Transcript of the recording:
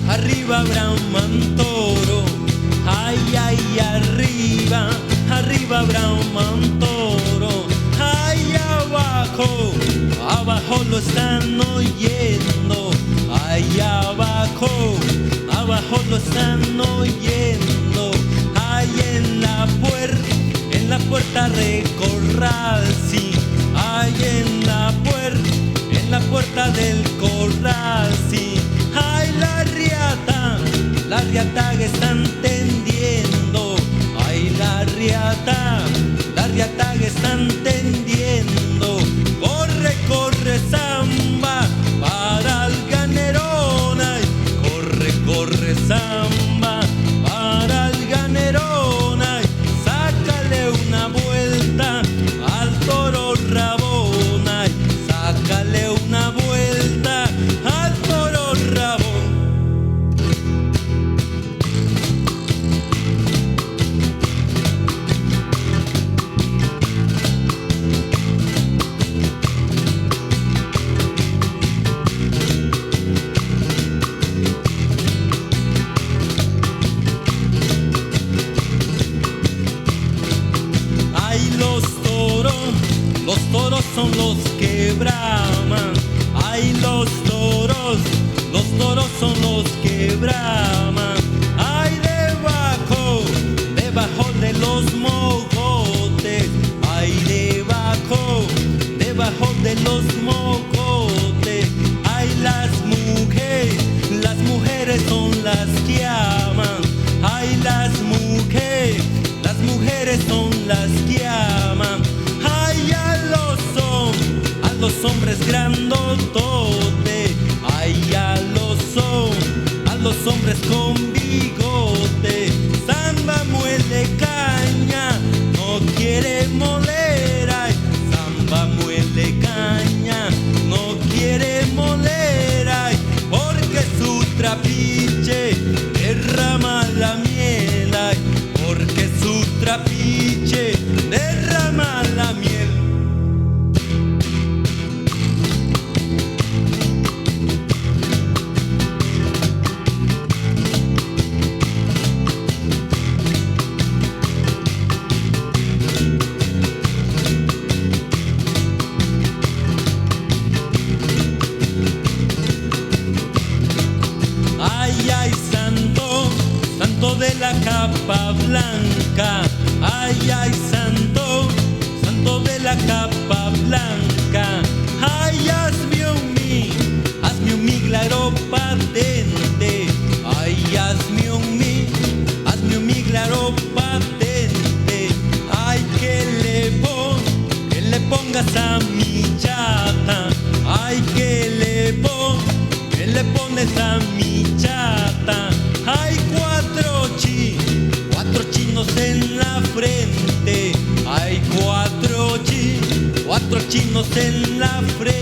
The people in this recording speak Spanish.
Arriba Brahman toro, ay, ay, arriba, arriba Brahman toro, ay, abajo, abajo lo están oyendo, ay, abajo, abajo lo están oyendo, ay, en la puerta recorral, sí, ay, en la puerta del corral, sí. Ay, la riata que están tendiendo. Ay, la riata que están tendiendo. Corre, corre, samba para el ganerón. Ay, corre, corre, samba para el ganerón. Ay, sácale una vuelta al toro rabón. Ay, sácale una vuelta al toro rabón. Ay, los toros son los que braman. Ay, los toros son los que braman. Ay, debajo de los mogotes. Ay, debajo de los mogotes. Ay, las mujeres son las que aman. Ay, las mujeres son las que aman. Ay, a los hombres grandototes. Ay, a los hombres con bigote. Samba muele caña, no quiere moler. Ay, samba muele caña, no quiere moler. Ay, porque su trapiche derrama la miel. Ay, porque su trapiche derrama la miel. Ay, ay, santo de la capa blanca. Ay, ay, santo de la capa blanca. Ay, hazme un milagro patente. Ay, hazme un milagro patente. Ay, que le pongas a mi chata. Ay, que le pones a mi chata. Hay cuatro chinos en la frente. Hay cuatro chinos en la frente.